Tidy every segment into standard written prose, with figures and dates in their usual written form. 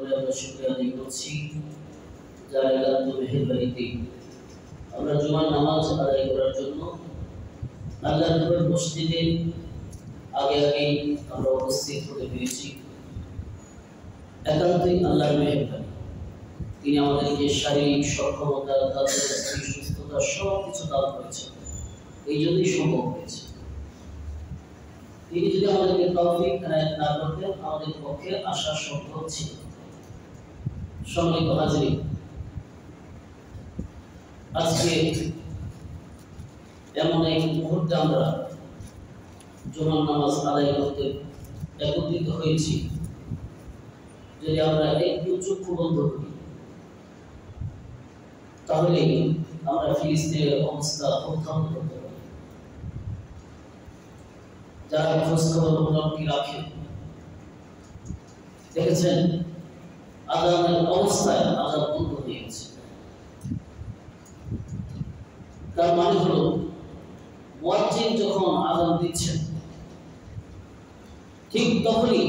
বলে আমরা শুকরিয়া আদায় করছি যার একান্ত মেহেরবানিতে আমরা জুমার নামাজ আদায় করার জন্য আল্লাহর ঘরের মসজিদে আগে আমরা উপস্থিত হতে পেরেছি। একান্তই আল্লাহর মেহেরবানি। তিনি আমাদেরকে শারীরিক সক্ষমতা, সুস্থতা সব কিছু দান করেছেন, এই জন্যই সম্ভব হয়েছে। তিনি যদি আমাদেরকে তৌফিক এনায়েত না করতেন আমাদের পক্ষে আসা সম্ভব ছিল। সম্মানিত হাজিরিন, আজকে এমন এক মুহূর্তে আমরা জুমার নামাজ আদায় করতে একত্রিত হয়েছি। যদি আমরা একটু চক্ষু বন্ধ করি তাহলে আমরা ফিলিস্তিনের অবস্থা অনুধাবন করতে পারি। যারা খোঁজ খবর মোটামুটি রাখেন দেখেছেন আযানের অবস্থায় আযান বন্ধ হয়ে গেছে। তার মানে হলো মুয়াজ্জিন যখন আযান দিচ্ছেন ঠিক তখনই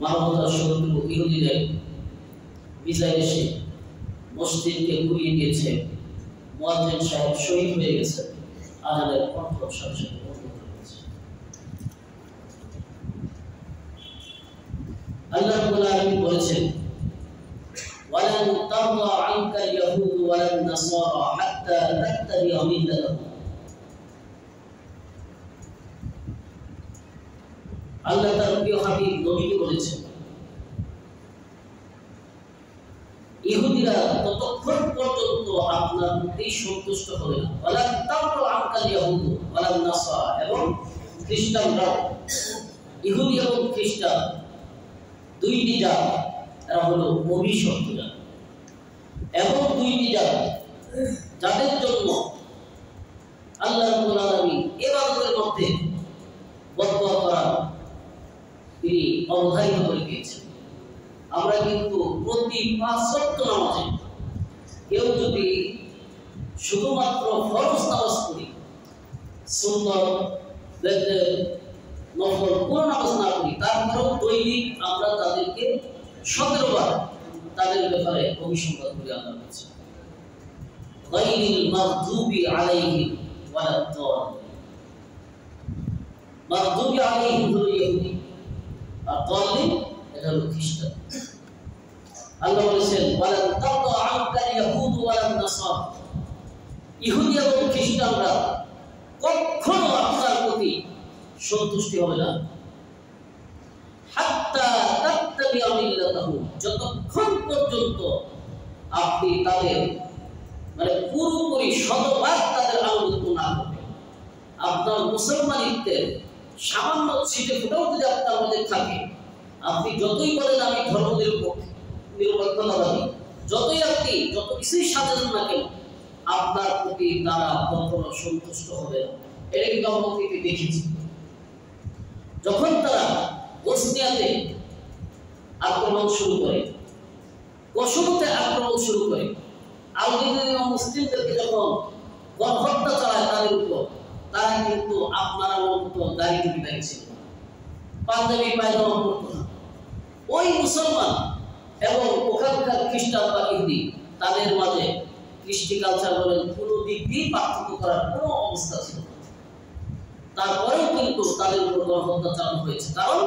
মানবতার শত্রু ইহুদিদের মিসাইল এসে মসজিদকে ঘুরিয়ে দিয়েছে। মুয়াজ্জিন সাহেব শহীদ হয়ে গেছে। আযানের কণ্ঠ সাথে সাথে বন্ধ হয়ে গেছে। আল্লাহ রাব্বুল আলামিন বলেছেন, ওয়ালান তারদা আনকা আল-ইয়াহুদ ওয়ালান নাসারা হাত্তা তাত্তাবি'a মিল্লাতাহুম। আল্লাহ তার প্রিয় হাবিব নবীকে বলেছেন, ইহুদিরা ততক্ষণ পর্যন্ত আপনার প্রতি সন্তুষ্ট হবে না। ওয়ালান তারদা আনকা আল-ইয়াহুদ ওয়ালান নাসারা, এবং খ্রিস্টানরাও, ইহুদি এবং খ্রিস্টান দুইটি জাত, এরা হলো অভিশপ্ত জাত, এবং দুইটি জাত যাদের জন্য আল্লাহ রাব্বুল আলামিন ইবাদতের মধ্যে বদদোয়া করা তিনি অবধারিত করে দিয়েছেন। আমরা কিন্তু প্রতি ৫ ওয়াক্ত নামাজে কেউ যদি শুধুমাত্র ফরজ নামাজ পড়ি, সুন্নাত নফল কোন নামাজ না পড়ি, তারপরেও দৈনিক আমরা তাদেরকে ১৭ বার তাদের ব্যাপারে অভিসংবাদ করি আল্লাহর কাছে। গায়রিল মাগদুবি আলাইহিম ওয়ালাদ-দাল্লিন। মাগদুবি আলাইহিম হলো ইহুদি, আর দাল্লিন এটা হলো খ্রিস্টান। আল্লাহ বলেছেন, ওয়ালান তারদা আনকা আল-ইয়াহুদ ওয়ালান নাসারা, ইহুদি এবং খ্রিস্টানরা কখনো আপনার প্রতি সন্তুষ্টি হবে না। হাত্তা তাত্তাবি'a মিল্লাতাহুম, যতক্ষণ পর্যন্ত আপনি তাদের মানে পুরোপুরি শতভাগ তাদের আনুগত্য না করবেন। আপনার মুসলমানিত্বের সামান্য ছিটে ফোটাও যদি আপনার মধ্যে থাকে, আপনি যতই বলেন আমি ধর্ম নিরপেক্ষতাবাদী, যতই আপনি যত কিছুই সাজান না কেন, আপনার প্রতি তারা কখনো সন্তুষ্ট হবে না। এটা কিন্তু আমরা অতীতে দেখেছি। যখন তারা বসনিয়াতে আক্রমণ শুরু করে, কসোভোতে আক্রমণ শুরু করে, আলবেনিয়া মুসলিমদেরকে যখন গণহত্যা চালায় তাদের উপর, তারা কিন্তু আপনারা মতো দাঁড়িয়ে দাঁড়িয়ে ছিল, পাঞ্জাবি পায়জামা পরত না। ওই মুসলমান এবং ওখানকার খ্রিস্টান বা ইহুদি, তাদের মাঝে কৃষ্টি কালচার বলেন কোনো দিক দিয়ে পার্থক্য করার কোনো অবস্থা ছিল না। তারপরেও কিন্তু তাদের উপর গণহত্যা চালানো হয়েছে, কারণ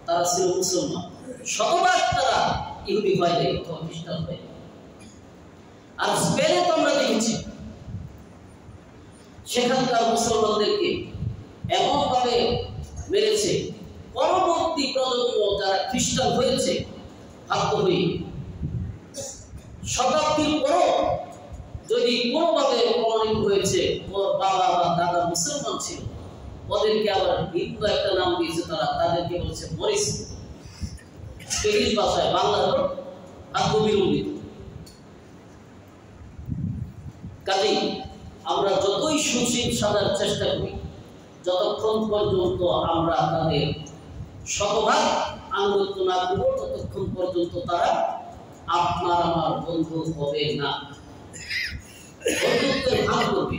তারা ছিল মুসলমান। শতভাগ তারা ইহুদি হয় নাই অথবা খ্রিস্টান হয়। আর স্পেনে তো আমরা দেখেছি সেখানকার মুসলমানদেরকে এমনভাবে মেরেছে, পরবর্তী প্রজন্ম যারা খ্রিস্টান হয়েছে ভাগ্য হয়ে শতাব্দীর পরও যদি কোনোভাবে প্রমাণিত হয়েছে ওর বাবা বা দাদা মুসলমান ছিল, ওদেরকে আবার হিন্দু একটা নাম দিয়েছে, তাদেরকে বলছে মরিস। স্পেনিশ ভাষায়, বাংলার ভাগ্য বিলম্বিত। কাজেই আমরা যতই সুশীল সাজার চেষ্টা করি, যতক্ষণ পর্যন্ত আমরা তাদের শতভাগ আনুগত্য না করব, ততক্ষণ পর্যন্ত তারা আপনার আমার বন্ধু হবে না, বন্ধুত্বের ভাগ করবে।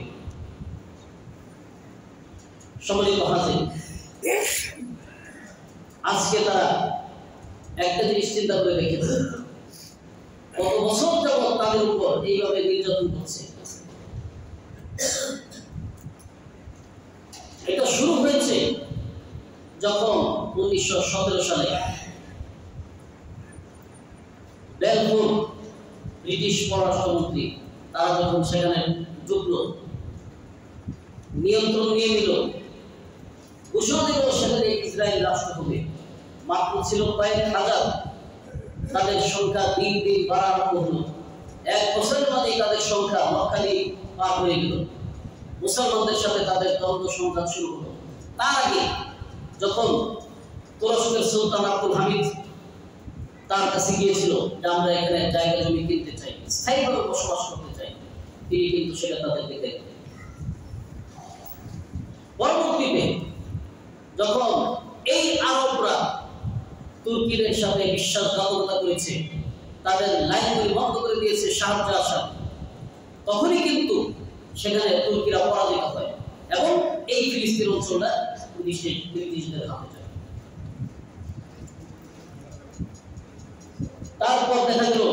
সম্মানিত হাজির, আজকে তারা একটা জিনিস চিন্তা করে দেখেছে, কত বছর যাবৎ তাদের উপর এইভাবে নির্যাতন করছে। এটা শুরু হয়েছে যখন 1917 সালে বেলফোর ব্রিটিশ পররাষ্ট্রমন্ত্রী তারা যখন সেখানে ঢুকলো, নিয়ন্ত্রণ নিয়ে নিল, ঘোষণা দিল সেখানে ইসরায়েল রাষ্ট্র হবে। মাত্র ছিল কয়েক হাজার, তাদের সংখ্যা দিন দিন বাড়ানো হলো। এক বছরের মাঝেই তাদের সংখ্যা লক্ষাধিক পার হয়ে গেল। মুসলমানদের সাথে তাদের দ্বন্দ্ব সংঘাত শুরু হলো। তার আগে যখন তুরস্কের সুলতান আব্দুল হামিদ তার কাছে গিয়েছিল যে আমরা এখানে জায়গা জমি কিনতে চাই, স্থায়ীভাবে বসবাস করতে চাই, তিনি কিন্তু সেটা তাদেরকে দেন। পরবর্তীতে যখন এই আরবরা তুর্কিদের সাথে বিশ্বাসঘাতকতা করেছে, তাদের লাইনগুলি বন্ধ করে দিয়েছে সাহায্য আসার, তখনই কিন্তু সেখানে তুর্কিরা পরাজিত হয় এবং এই ফিলিস্তিন অঞ্চলটা ব্রিটিশদের হাতে যায়। তারপর দেখা গেল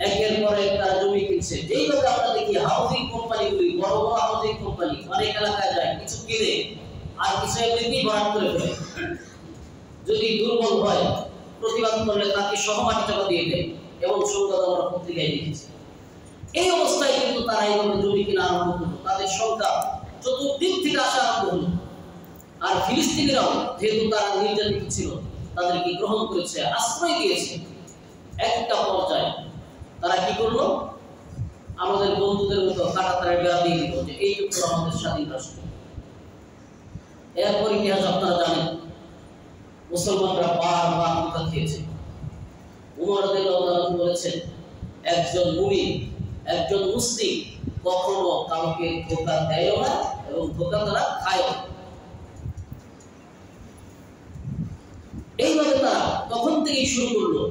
একের পর এক তারা জমি কিনছে। যেইভাবে আমরা দেখি হাউজিং কোম্পানিগুলি, বড় বড় হাউজিং কোম্পানি অনেক এলাকায় যায়, কিছু কিনে আর কিছু এমনিতেই ভরাট করে ফেলে। যদি দুর্বল হয়, প্রতিবাদ করলে তাকে সহমাটি টাকা দিয়ে দেয় এবং সংবাদ আমরা পত্রিকায় দেখেছি। এই অবস্থায় কিন্তু তারা এইভাবে জমি কিনা আরম্ভ করলো, তাদের সংখ্যা চতুর্দিক থেকে আসা আরম্ভ হলো। আর ফিলিস্তিনিরাও যেহেতু তারা নির্যাতিত ছিল, তাদেরকে গ্রহণ করেছে, আশ্রয় দিয়েছে। একটা পর্যায়ে তারা কি করলো, আমাদের বন্ধুদের মতো কাটাতারের বেড়া দিয়ে দিল যে এইটুকু আমাদের স্বাধীন রাষ্ট্র। এরপর ইতিহাস আপনারা জানেন, মুসলমানরা বারবার ধোঁকা খেয়েছে। উমর রাদিয়াল্লাহু তাআলা বলেছেন, একজন মুমিন, একজন মুসলিম কখনো কাউকে ধোঁকা দেয় না এবং ধোঁকা তারা খায় না। এইভাবে তারা তখন থেকেই শুরু করলো।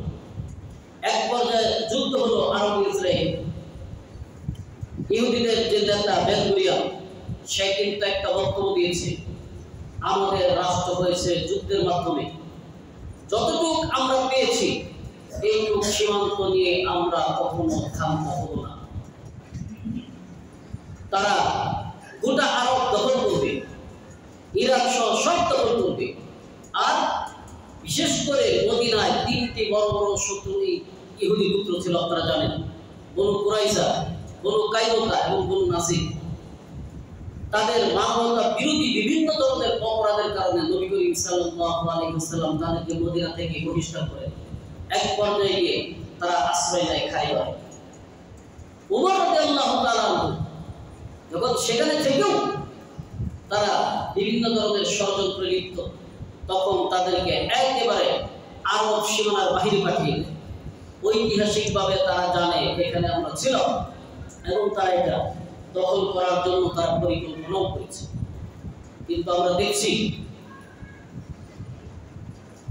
এক পর্যায়ে যুদ্ধ হলো আরব ইসরায়েল। ইহুদিদের যে নেতা বেন গুরিয়ন, সে কিন্তু একটা বক্তব্য দিয়েছে, আমাদের রাষ্ট্র হয়েছে যুদ্ধের মাধ্যমে, যতটুকু আমরা পেয়েছি এইটুকু সীমান্ত নিয়ে আমরা কখনো ক্ষান্ত হব না। তারা গোটা আরব দখল করবে, ইরাক সহ সব দখল করবে। আর বিশেষ করে মদিনায় 3টি বড় বড় শত্রু ইহুদি গোত্র ছিল, আপনারা জানেন, বনু কুরাইজা, বনু কাইনুকা এবং বনু নাসির। তাদের মানবতা বিরোধী বিভিন্ন ধরনের অপরাধের কারণে নবী করিম সাল্লাল্লাহু আলাইহি ওয়াসাল্লাম তাদেরকে মদিনা থেকে বহিষ্কার করে। এক পর্যায়ে গিয়ে তারা আশ্রয় নেয় খাইবার। উমর রাদিয়াল্লাহু তাআলা যখন সেখানে থেকেও তারা বিভিন্ন ধরনের ষড়যন্ত্রে লিপ্ত, তখন তাদেরকে একেবারে আরব সীমানার বাহিরে পাঠিয়ে দেয়। ঐতিহাসিকভাবে তারা জানে এখানে আমরা ছিলাম এবং তারা এটা দখল করার জন্য তারা পরিকল্পনাও করেছে। কিন্তু আমরা দেখছি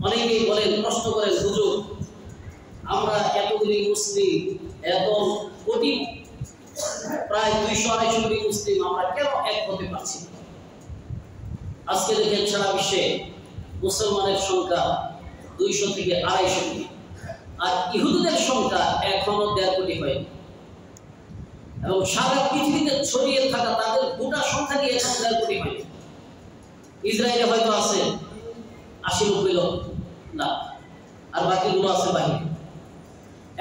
অনেকেই বলেন, প্রশ্ন করেন, হুজুর আমরা এতগুলি মুসলিম, এত কোটি, প্রায় 200-250 কোটি মুসলিম, আমরা কেন এক হতে পারছি না? আজকে দেখেন সারা বিশ্বে মুসলমানের সংখ্যা 200 থেকে 250 কোটি, আর ইহুদিদের সংখ্যা এখনো 1.5 কোটি হয়নি। এবং সারা পৃথিবীতে ছড়িয়ে থাকা তাদের গোটা সংখ্যা নিয়ে এখন 1.5 কোটি হয়নি। ইসরায়েলে হয়তো আছে 80-90 লক্ষ না, আর বাকিগুলো আছে বাহিরে।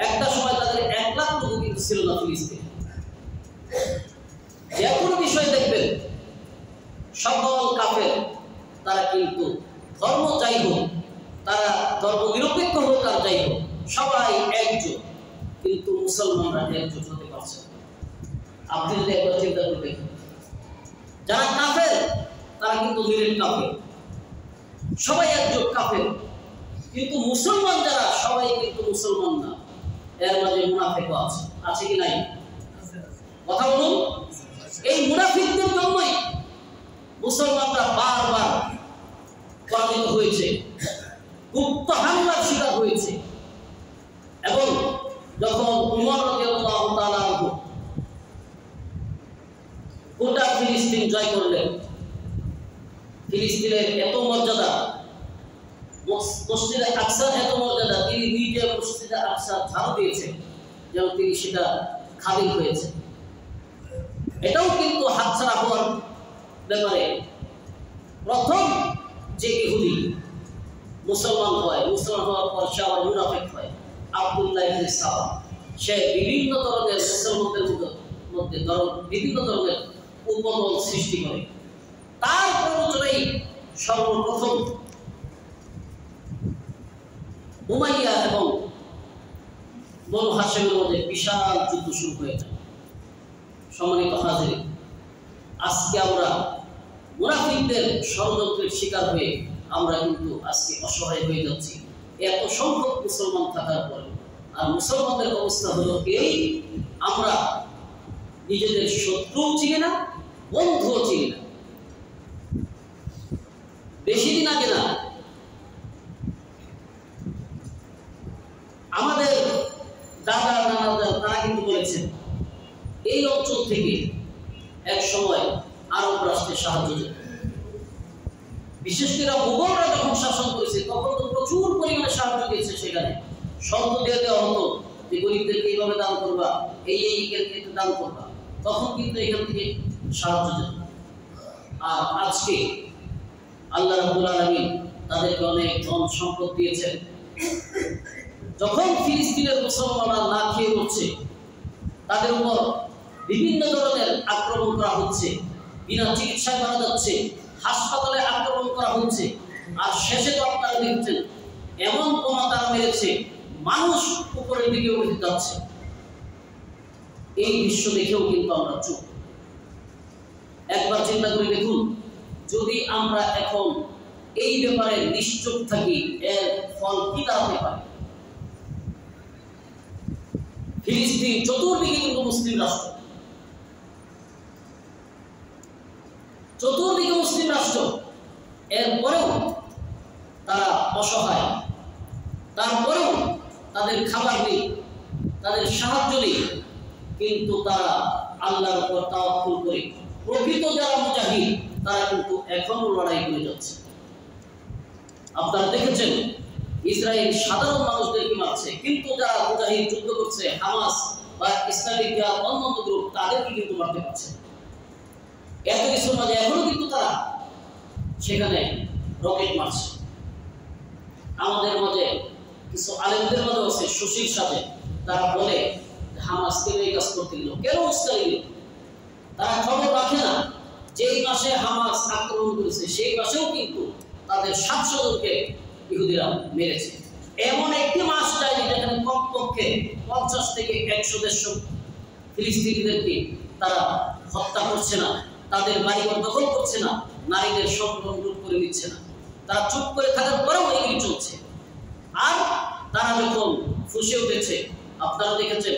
একটা সময় তাদের 1 লাখ লোক কিন্তু ছিল না ফিলিস্তিনে। যে কোনো বিষয় দেখবেন সকল কাফের তারা কিন্তু ধর্ম যাই হোক, তারা ধর্ম নিরপেক্ষ হোক আর যাই হোক, সবাই একজোট, কিন্তু মুসলমানরা একজোট হতে পারছে না। আপনি যদি একবার চিন্তা করে দেখেন, যারা কাফের তারা কিন্তু নিরেট কাফের, সবাই একজোট কাফের, কিন্তু মুসলমান যারা সবাই কিন্তু মুসলমান না, এর মাঝে মুনাফিকও আছে। আছে কি নাই? কথা বলুন। এই মুনাফিকদের জন্যই মুসলমানরা বারবার পরাজিত হয়েছে, গুপ্ত হামলার শিকার হয়েছে। এবং যখন উমর রাদিয়াল্লাহু তাআলা গোটা ফিলিস্তিন জয় করলেন, ফিলিস্তিনের এত মর্যাদা, মসজিদে আকসার এত মর্যাদা মসজিদে আকসা ঝাড়ু দিয়েছেন যেন তিনি সেটা খালি হয়েছে। এটাও কিন্তু হাতছাড়া হওয়ার ব্যাপারে প্রথম যে ইহুদি মুসলমান হয়, মুসলমান হওয়ার পর সে আবার মুনাফিক হয়, আব্দুল্লাহ ইবনে সাবা। সে বিভিন্ন ধরনের মুসলমানদের মধ্যে বিভিন্ন ধরনের উপদল সৃষ্টি করে। তার প্ররোচনায় সর্বপ্রথম উমাইয়া এবং বনু হাশেমের মধ্যে বিশাল যুদ্ধ শুরু হয়ে যায়। সম্মানিত হাজির, আজকে আমরা মুনাফিকদের ষড়যন্ত্রের শিকার হয়ে আমরা কিন্তু আজকে অসহায় হয়ে যাচ্ছি এত সংখ্যক মুসলমান থাকার পরে। আর মুসলমানদের অবস্থা হলো এই, আমরা নিজেদের শত্রুও চিনি না, বন্ধুও চিনি না। বেশি দিন আগে না, আমাদের দাদা নানাদা তারা কিন্তু বলেছেন এই অঞ্চল থেকে এক সময় আরব রাষ্ট্রের সাহায্য যেত। বিশেষ করে মুঘলরা যখন শাসন করেছে তখন তো প্রচুর পরিমাণে সাহায্য দিয়েছে। সেখানে শর্ত দিয়ে দেওয়া হতো যে গরিবদেরকে এইভাবে দান করবা, এই ক্ষেত্রে দান করবা, তখন কিন্তু এখান থেকে সাহায্য যেত। আর আজকে আল্লাহ রাব্বুল আলামিন তাদেরকে অনেক ধন সম্পদ দিয়েছেন। যখন ফিলিস্তিনের মুসলমানরা না খেয়ে মরছে, তাদের উপর বিভিন্ন ধরনের আক্রমণ করা হচ্ছে, বিনা চিকিৎসায় মারা যাচ্ছে, হাসপাতালে আক্রমণ করা হচ্ছে, আর শেষে তো আপনারা দেখছেন এমন বোমা তারা মেরেছে মানুষ উপরের দিকে উঠে যাচ্ছে। এই দৃশ্য দেখেও কিন্তু আমরা চুপ। একবার চিন্তা করে দেখুন, যদি আমরা এখন এই ব্যাপারে নিশ্চুপ থাকি, এর ফল কি দাঁড়াতে পারে? ফিলিস্তিন চতুর্দিকে কিন্তু মুসলিম রাষ্ট্র, চতুর্দিকে মুসলিম রাষ্ট্র, এরপরেও তারা অসহায়, তারপরেও তাদের খাবার নেই, তাদের সাহায্য নেই, কিন্তু তারা আল্লাহর উপর তাওয়াক্কুল করে প্রকৃত যারা মুজাহিদ তারা কিন্তু এখনো লড়াই করে যাচ্ছে। আপনারা দেখেছেন ইসরায়েল সাধারণ মানুষদেরকে মারছে, কিন্তু যারা মুজাহিদ যুদ্ধ করছে, হামাস বা ইসলামিক অন্যান্য গ্রুপ, তাদেরকে কিন্তু মারতে পারছে। এত কিছুর মাঝে এখনো কিন্তু তারা সেখানে রকেট মারছে। আমাদের মাঝে কিছু আলেমদের মাঝে আছে সুশীল সাথে, তারা বলে হামাস কেন এই কাজ করতে দিল, কেন উস্কানি দিল? তারা খবর রাখে না যেই মাসে হামাস আক্রমণ করেছে সেই মাসেও কিন্তু তাদের 700 জনকে ইহুদিরা মেরেছে। এমন একটি মাস যায়নি যেখানে কমপক্ষে 50 থেকে 100-150 ফিলিস্তিনিদেরকে তারা হত্যা করছে না, তাদের বাড়িঘর দখল করছে না, নারীদের সম্পূর্ণ লুট করে নিচ্ছে না। তারা চুপ করে থাকার পরেও এগিয়ে চলছে। আর তারা যখন ফুঁসে উঠেছে, আপনারা দেখেছেন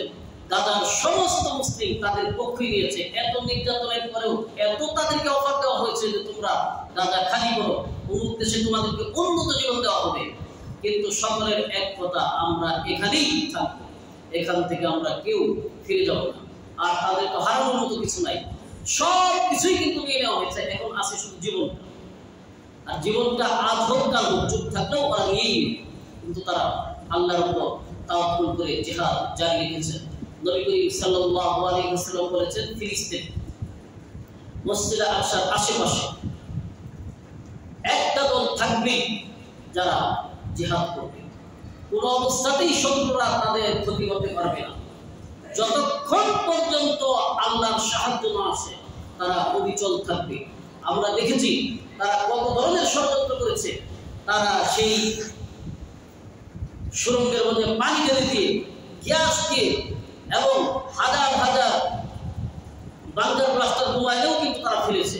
গাজার সমস্ত মুসলিম তাদের পক্ষে নিয়েছে। এত নির্যাতনের পরেও এত তাদেরকে অফার দেওয়া হয়েছে যে তোমরা গাজা খালি করো, অমুক দেশে তোমাদেরকে উন্নত জীবন দেওয়া হবে, কিন্তু সকলের এক কথা, আমরা এখানেই থাকবো, এখান থেকে আমরা কেউ ফিরে যাব না। আর তাদের তো হারানোর মতো কিছু নাই, সব কিছুই কিন্তু নিয়ে নেওয়া হয়েছে। এখন আছে শুধু জীবনটা, আর জীবনটা আজ হোক কাল হোক, চুপ থাকলেও ওরা নিয়েই নেবে। কিন্তু তারা আল্লাহর উপর তাওয়াক্কুল করে জিহাদ জারি রেখেছেন। নবী করিম সাল্লাল্লাহু আলাইহি ওয়াসাল্লাম বলেছেন, ফিলিস্তিন মসজিদে আকসার আশেপাশে একটা দল থাকবে যারা জিহাদ করবে। কোন অবস্থাতেই শত্রুরা তাদের ক্ষতি করতে পারবে না। যতক্ষণ পর্যন্ত আল্লাহর সাহায্য না আসে তারা অবিচল থাকবে। আমরা দেখেছি তারা কত ধরনের ষড়যন্ত্র করেছে। তারা সেই সুরঙ্গের মধ্যে পানি ঢেলে দিয়ে, গ্যাস দিয়ে এবং হাজার হাজার বাংকার ব্লাস্টার বোমায়ও কিন্তু তারা ফেলেছে।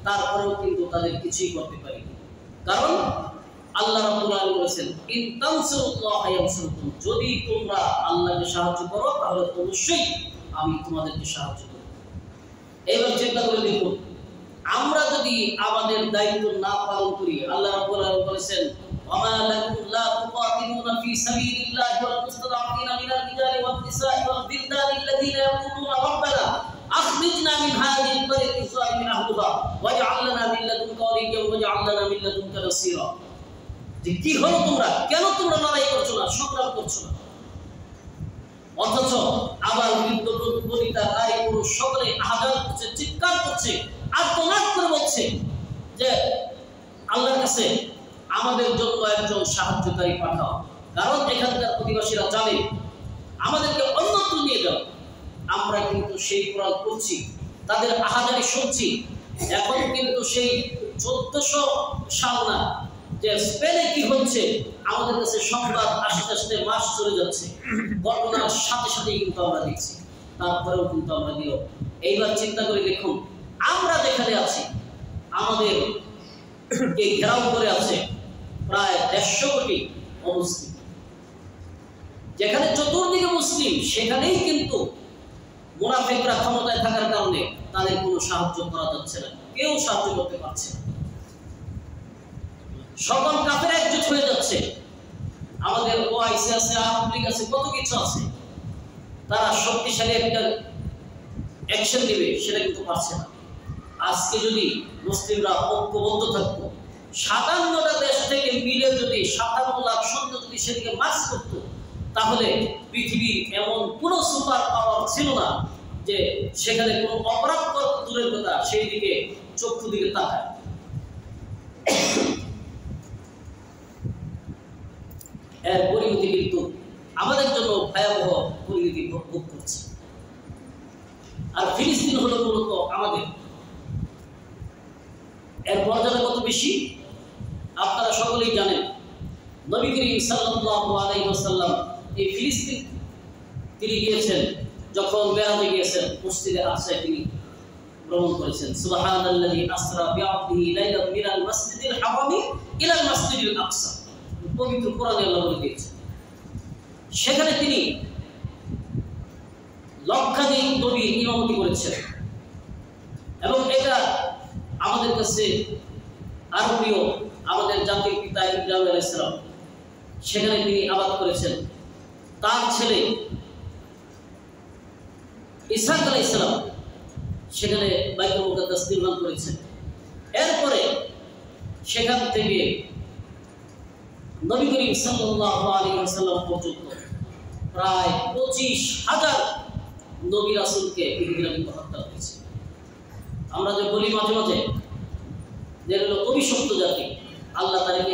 তারপরেও কিন্তু তাদের কিছুই করতে পারেনি, কারণ আল্লাহ রাব্বুল আলামিন বলেছেন, ইন তানসুরুল্লাহ ইয়ানসুরকুম, যদি তোমরা আল্লাহকে সাহায্য করো তাহলে অবশ্যই আমি তোমাদেরকে সাহায্য করব। এবার চিন্তা করে দেখুন, আমরা যদি আমাদের দায়িত্ব না পালন করি, আল্লাহ রাব্বুল আলামিন বলেছেন, ওয়ামা লাকুম লা তুকাতিলুনা ফি সাবিলিল্লাহি ওয়াল মুস্তাদআফিনা মিনার রিজালি ওয়ান নিসাই ওয়াল বিলদানি আল্লাযীনা ইয়াকুলুনা রাব্বানা আখরিজনা মিন হাযিহিল কারয়াতি যালিমি আহলুহা ওয়াজআল লানা মিন লাদুনকা ওয়ালিয়্যান ওয়াজআল লানা মিন লাদুনকা নাসীরা। যে কি হলো, তোমরা কেন তোমরা লড়াই করছো না, সংগ্রাম করছো না? অথচ আবার বৃদ্ধ বনিতা নারী পুরুষ সকলে আহাজার করছে, চিৎকার করছে, আর্তনাদ করে বলছে যে আল্লাহর কাছে আমাদের জন্য একজন সাহায্যকারী পাঠাও, কারণ এখানকার অধিবাসীরা জানে আমাদেরকে অন্যত্র নিয়ে যাও। আমরা কিন্তু সেই কোরআন পড়ছি, তাদের আহাজারি শুনছি। এখন কিন্তু সেই 1400 সাল না, যে স্পেনে কি হচ্ছে আমাদের কাছে সংবাদ আস্তে আস্তে মাস চলে যাচ্ছে, ঘটনার সাথে সাথেই কিন্তু আমরা দেখছি। তারপরেও কিন্তু আমরা দিল। এইবার চিন্তা করে দেখুন, আমরা যেখানে আছি আমাদের কে ঘেরাও করে আছে প্রায় 150 কোটি অমুসলিম। যেখানে চতুর্দিকে মুসলিম, সেখানেই কিন্তু মুনাফিকরা ক্ষমতায় থাকার কারণে তাদের কোনো সাহায্য করা যাচ্ছে না, কেউ সাহায্য করতে পারছে না। সকল কাফের একজোট হয়ে যাচ্ছে। আমাদের ওআইসি আছে, আওয়ামী লীগ আছে, কত কিছু আছে, তারা শক্তিশালী একটা অ্যাকশন নেবে, সেটা কিন্তু পারছে না। আজকে যদি মুসলিমরা ঐক্যবদ্ধ থাকতো, 57টা দেশ থেকে মিলে যদি 57 লাখ সৈন্য যদি সেদিকে মার্চ করতো, তাহলে পৃথিবীর এমন কোনো সুপার পাওয়ার ছিল না যে সেখানে কোনো অপরাধ দূরের কথা সেই দিকে চক্ষু দিকে তাকায়। এর পরিণতি কিন্তু আমাদের জন্য ভয়াবহ পরিণতি ভোগ করছে। আর ফিলিস্তিন হলো মূলত আমাদের। এর মর্যাদা কত বেশি আপনারা সকলেই জানেন। নবী করিম সাল্লাল্লাহু আলাইহি ওয়াসাল্লাম এই ফিলিস্তিন তিনি গিয়েছেন, যখন মেরাজে গিয়েছেন, মসজিদে আকসায় তিনি ভ্রমণ করেছেন। সুবহানাল্লাযী আসরা বিআবদিহি লাইলাম মিনাল মাসজিদিল হারামি ইলাল মাসজিদিল আকসা, পবিত্র কোরআনে আল্লাহ বলে দিয়েছেন। সেখানে তিনি লক্ষাধিক নবী ইমামতি করেছেন, এবং এটা আমাদের কাছে আরো প্রিয়। আমাদের জাতির পিতা ইব্রাহিম আলাইহিস সালাম সেখানে তিনি আবাদ করেছেন। তার ছেলে ইসহাক আলাইহিস সালাম সেখানে বাইতুল মুকাদ্দাস নির্মাণ করেছেন। এরপরে সেখান থেকে নবী করিম সাল্লাল্লাহু আলাইহি ওয়াসাল্লাম পর্যন্ত প্রায় 25,000 নবী রাসূলকে ইহুদিরা কিন্তু হত্যা করেছে। আমরা যে বলি মাঝে মাঝে যে হলো অভিশপ্ত জাতি, আল্লাহ তাদেরকে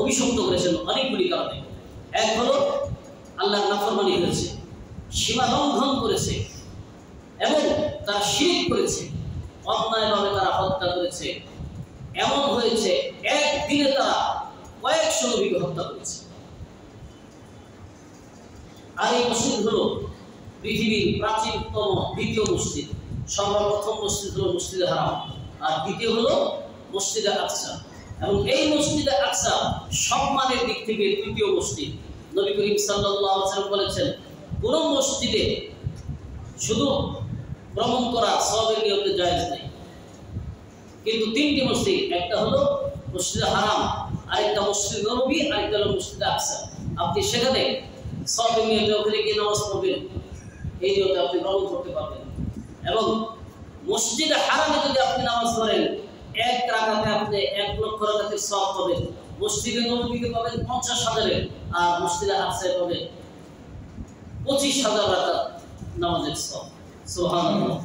অভিশপ্ত করেছেন অনেকগুলি কারণে। এক হলো আল্লাহর নাফরমানি হয়েছে, সীমা লঙ্ঘন করেছে, এবং তারা শিরক করেছে, অন্যায়ভাবে তারা হত্যা করেছে। এমন হয়েছে একদিনে তারা কয়েকশো নবীকে হত্যা করেছে। আর এই মসজিদ হলো পৃথিবীর প্রাচীনতম দ্বিতীয় মসজিদ। সর্বপ্রথম মসজিদ হলো মসজিদে হারাম, আর দ্বিতীয় হলো মসজিদে আকসা। এবং এই মসজিদে আকসা সম্মানের দিক থেকে তৃতীয় মসজিদ। নবী করিম সাল্লাল্লাহু আলাইহি ওয়াসাল্লাম বলেছেন, কোন মসজিদে শুধু ভ্রমণ করা সওয়াবের নিয়তে জায়েজ নেই, কিন্তু তিনটি মসজিদ, একটা হলো মসজিদে হারাম, আরেকটা মসজিদ নববী, আরেকটা হলো মসজিদে আকসা। আপনি সেখানে সওয়াবের নিয়তে ওখানে গিয়ে নামাজ পড়বেন, এই নিয়তে আপনি ভ্রমণ করতে পারবেন। এবং মসজিদে হারামে যদি আপনি নামাজ পড়েন, এক রাকাতে আপনি 1 লক্ষ রাকাতের সওয়াব পাবেন। মসজিদে নববীতে পাবেন 50,000-এর, আর মসজিদে আকসায় পাবেন 25,000 রাকাত নামাজের সওয়াব। সুবহানাল্লাহ।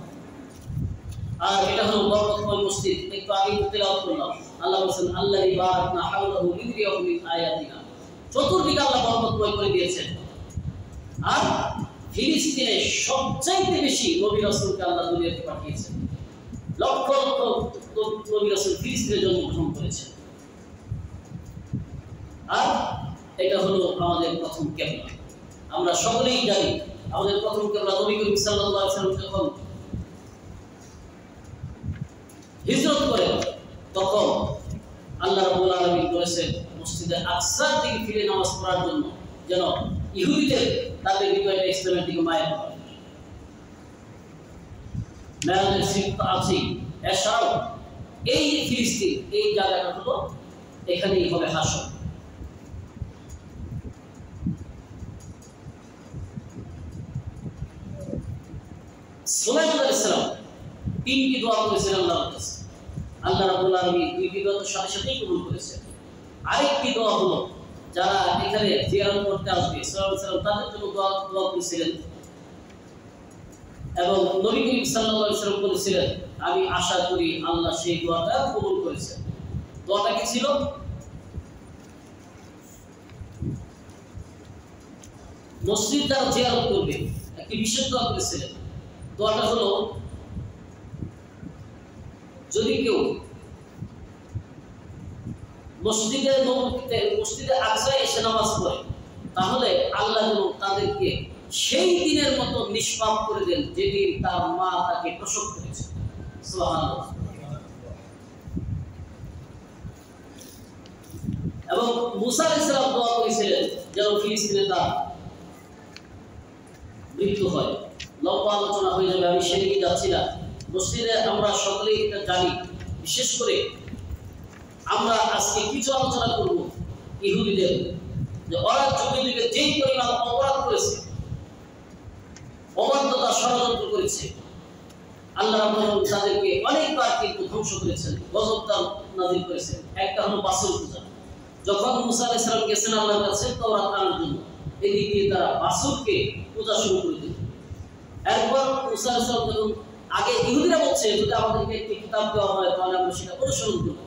আর এটা হলো বরকতময় মসজিদ। একটু আগে তেলাওয়াত করলাম, আল্লাহ বলেন আল্লাযী বারাকনা হাওলাহু লিনুরিয়াহু মিন আয়াতিনা। চতুর্দিকে আল্লাহ বরকতময় করে দিয়েছেন। আর ফিলিস্তিনে সবচাইতে বেশি নবী রাসূলকে আল্লাহ দুনিয়াতে পাঠিয়েছেন। লক্ষ লক্ষ নবী রাসূল ফিলিস্তিনে জন্মগ্রহণ করেছেন। আর এটা হলো আমাদের প্রথম কিবলা। আমরা সকলেই জানি আমাদের প্রথম কিবলা নবী করিম সাল্লাল্লাহু আলাইহি ওয়াসাল্লাম যখন হিজরত করেন, তখন আল্লাহ রাব্বুল আলামিন বলেছেন মসজিদে আকসার দিকে ফিরে নামাজ পড়ার জন্য, যেন ইহুদিদের তাদের হৃদয়ে ইসলামের দিকে মায়া হয়। মেরাজের সিফত আছে। এছাড়াও এই ফিলিস্তিন, এই জায়গাটা হলো এখানেই হবে হাসর। সুলাইমান আলাইহিস সালাম 3টি দোয়া করেছিলেন আল্লাহর কাছে। আল্লাহ রাব্বুল আলামিন 2টি দোয়া তো সাথে সাথেই কবুল করেছেন। আরেকটি দোয়া হলো যারা এখানে জিয়ারত করতে আসবে সাল্লাল্লাহু আলাইহি ওয়াসাল্লাম তাদের জন্য দোয়া করেছিলেন এবং নবী করিম সাল্লাল্লাহু আলাইহি ওয়াসাল্লাম বলেছিলেন আমি আশা করি আল্লাহ সেই দোয়াটা কবুল করেছেন। দোয়াটা কি ছিল? মসজিদ যারা জিয়ারত করবে একটি বিশেষ দোয়া করেছিলেন। দোয়াটা হলো যদি কেউ মসজিদে আকসায় এসে নামাজ পড়ে তাহলে আল্লাহ যেন তাদেরকে সেই দিনের মতো নিষ্পাপ করে দেন যেদিন তার মা তাকে প্রসব করেছে। সুবহানাল্লাহ। এবং মুসা আলাইহিস সালাম দোয়া করেছিলেন যেন ফিলিস্তিনে তার মৃত্যু হয়। লম্বা আলোচনা হয়ে যাবে, আমি সেদিকে যাচ্ছি না। মসজিদে আমরা সকলেই এটা জানি, বিশেষ করে আমরা আজকে কিছু আলোচনা করব ইহুদিদের, যে ওরা যুগে যুগে যেই পরিমাণ অপরাধ করেছে, অবাধ্যতা ষড়যন্ত্র করেছে, আল্লাহ রাব্বুল তাদেরকে অনেকবার কিন্তু ধ্বংস করেছেন, গজব নাযিল করেছেন। একটা হলো বাছুর পূজা। যখন মুসা আলাইহিস সালাম গেছেন আল্লাহর কাছে তাওরাত আনার জন্য, এদিক দিয়ে তারা বাছুরকে পূজা শুরু করে দিল। এরপর মুসা আলাইহিস সালাম যখন আগে ইহুদিরা বলছে যদি আমাদেরকে একটি কিতাব দেওয়া হয় তাহলে আমরা সেটা অনুসরণ করব।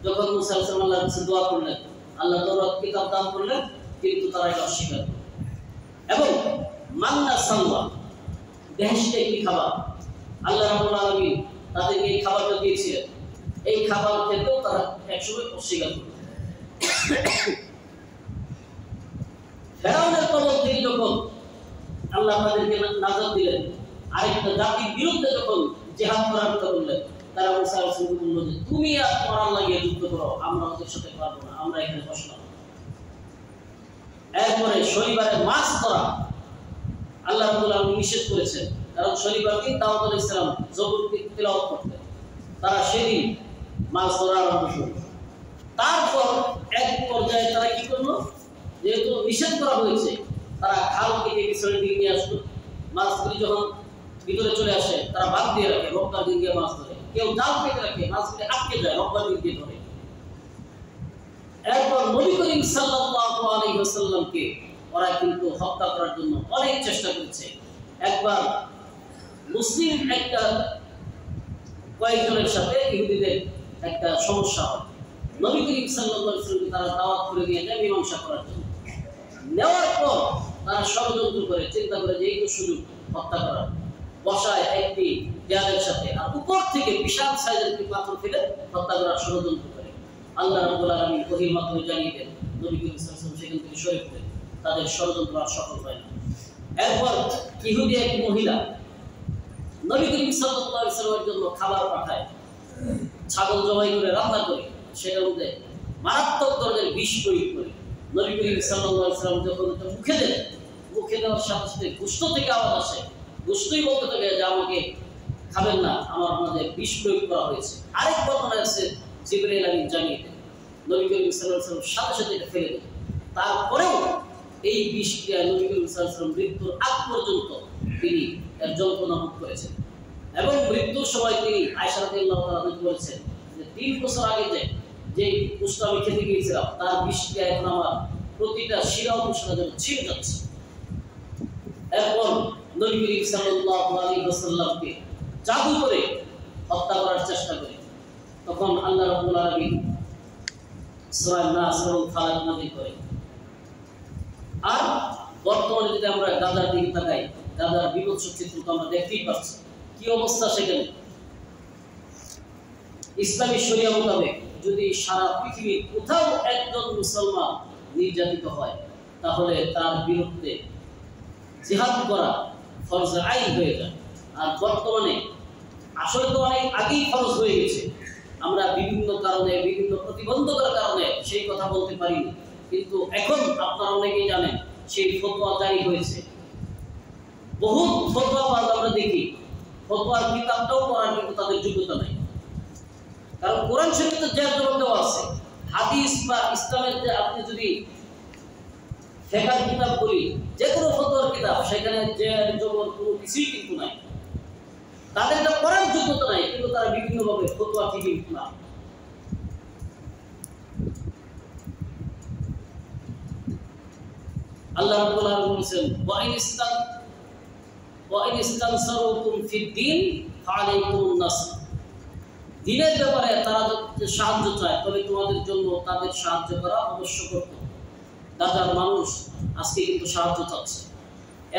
যখন মুসা আলাইহিস সালাম আল্লাহর কাছে দোয়া করলেন, আল্লাহ তাওরাত কিতাব দান করলেন, কিন্তু তারা এটা অস্বীকার করল। এবং মান্না সালওয়া বেহেশতে একটি খাবার, আল্লাহ রাব্বুল আলামিন তাদেরকে এই খাবারটা দিয়েছিলেন। এই খাবার খেতেও তারা একসময় অস্বীকার করল। ফেরাউনের কবল থেকে যখন আল্লাহ তাদেরকে নাজাত দিলেন, আরেকটা জাতির বিরুদ্ধে যখন জিহাদ করার কথা বললেন, তারা মুসা আলাইহিস সালাম বলল যে তুমি আর তোমার আল্লাহ গিয়ে যুদ্ধ করো, আমরা ওদের সাথে পারবো না, আমরা এখানে বসলাম। এরপরে শনিবারে মাছ ধরা আল্লাহ রাব্বুল আলামিন নিষেধ করেছেন, কারণ শনিবার দিন দাউদ আলাইহিস সালাম জবর তিলাওয়াত করতেন। তারা সেদিন মাছ ধরা আরম্ভ করল। তারপর এক পর্যায়ে তারা কি করলো, যেহেতু নিষেধ করা হয়েছে, তারা খাল কেটে পিছনের দিকে নিয়ে আসলো। মাছগুলি যখন ভিতরে চলে আসে তারা বাদ দিয়ে রাখে, রোববার দিন গিয়ে মাছ ধরে। কেউ জাল কেটে রাখে, মাছগুলি আটকে যায়, রোববার দিন গিয়ে ধরে। এরপর নবী করিম সাল্লাল্লাহু আলাইহি ওয়াসাল্লামকে ওরা কিন্তু হত্যা করার জন্য অনেক চেষ্টা করেছে। একবার মুসলিম একটা কয়েকজনের সাথে ইহুদিদের একটা সমস্যা হয়। নবী করিম সাল্লাল্লাহু আলাইহি ওয়াসাল্লামকে তারা দাওয়াত করে নিয়ে যায় মীমাংসা করার জন্য। নেওয়ার পর তারা ষড়যন্ত্র করে, চিন্তা করে যে এই তো সুযোগ হত্যা করার, বসায় একটি দেয়ালের সাথে আর উপর থেকে বিশাল সাইজের একটি পাথর ফেলে হত্যা করার ষড়যন্ত্র করে। আল্লাহ রাব্বুল আলামিন ওহীর মাধ্যমে জানিয়ে দেন, নবী করিম সাল্লাল্লাহু আলাইহি ওয়াসাল্লাম সেখান থেকে সরে পড়ে, তাদের ষড়যন্ত্র আর সফল হয় না। এরপর ইহুদি এক মহিলা নবী করিম সাল্লাল্লাহু আলাইহি ওয়াসাল্লামের জন্য খাবার পাঠায়, ছাগল জবাই করে রান্না করে সেটার মধ্যে মারাত্মক ধরনের বিষ প্রয়োগ করে। নবী করিম সাল্লাল্লাহু আলাইহি ওয়াসাল্লাম যখন এটা মুখে দেন, মুখে দেওয়ার সাথে সাথে গোশত থেকে আওয়াজ আসে, গোশতই বলতে থাকে যে আমাকে খাবেন না, আমার মধ্যে বিষ প্রয়োগ করা হয়েছে। আরেক বর্ণনায় আছে জিবরাইল আমিন জানিয়ে দেন, নবী করিম সাল্লাল্লাহু আলাইহি ওয়াসাল্লাম সাথে সাথে এটা ফেলে দেন। তারপরেও এই বিষ ক্রিয়া নবী করিম সাল্লাল্লাহু আলাইহি ওয়াসাল্লাম মৃত্যুর আগ পর্যন্ত তিনি এর যন্ত্রণা ভোগ করেছেন। এবং মৃত্যুর সময় তিনি আয়েশা রাদিয়াল্লাহু তাআলা বলেছেন যে 3 বছর আগে যে গোশত আমি খেতে গিয়েছিলাম তার বিষ ক্রিয়া এখন আমার প্রতিটা শিরা উপশিরা যেন ছিঁড়ে যাচ্ছে। এরপর নবী করিম সাল্লাল্লাহু আলাইহি ওয়াসাল্লামকে জাদু করে হত্যা করার চেষ্টা করে। তখন আল্লাহ রাব্বুল আলামিন সূরা নাস এবং ফালাক নাযিল করে। আর বর্তমানে যদি আমরা গাজার দিকে তাকাই, গাজার বিভৎস চিত্র তো আমরা দেখতেই পাচ্ছি, কি অবস্থা সেখানে। ইসলামী শরিয়া মোতাবেক যদি সারা পৃথিবীর কোথাও একজন মুসলমান নির্যাতিত হয় তাহলে তার বিরুদ্ধে জিহাদ করা ফরজ আইন হয়ে যায়। আর বর্তমানে আসলে তো অনেক আগেই ফরজ হয়ে গেছে, আমরা বিভিন্ন কারণে, বিভিন্ন প্রতিবন্ধকতার কারণে সেই কথা বলতে পারিনি। কিন্তু এখন আপনারা অনেকেই জানেন সেই ফতোয়া জারি হয়েছে। বহুত ফতোয়াবাজ আমরা দেখি, ফতোয়ার কিতাবটাও পড়ার কিন্তু তাদের যোগ্যতা নাই। কারণ কোরআন শরীফে যে জবাব দেওয়া আছে, হাদিস বা ইসলামের যে আপনি যদি ফিকহের কিতাব বলি, যে কোনো ফতোয়ার কিতাব, সেখানে যে জবর কোনো কিছুই কিন্তু নাই। তাদের এটা পড়ার যোগ্যতা নাই, কিন্তু তারা বিভিন্নভাবে ফতোয়া ঠিকই না। আল্লাহ রাব্বুল আলামিন বলেছেন ওয়া ইন ইস্তানসারুকুম ফিদ-দীন ফাআলাইকুমুন নাসর। দ্বীনের ব্যাপারে তারা যদি সাহায্য চায় তবে তোমাদের জন্য তাদের সাহায্য করা অবশ্যক। গাজার মানুষ আজকে কিন্তু সাহায্য চাচ্ছে,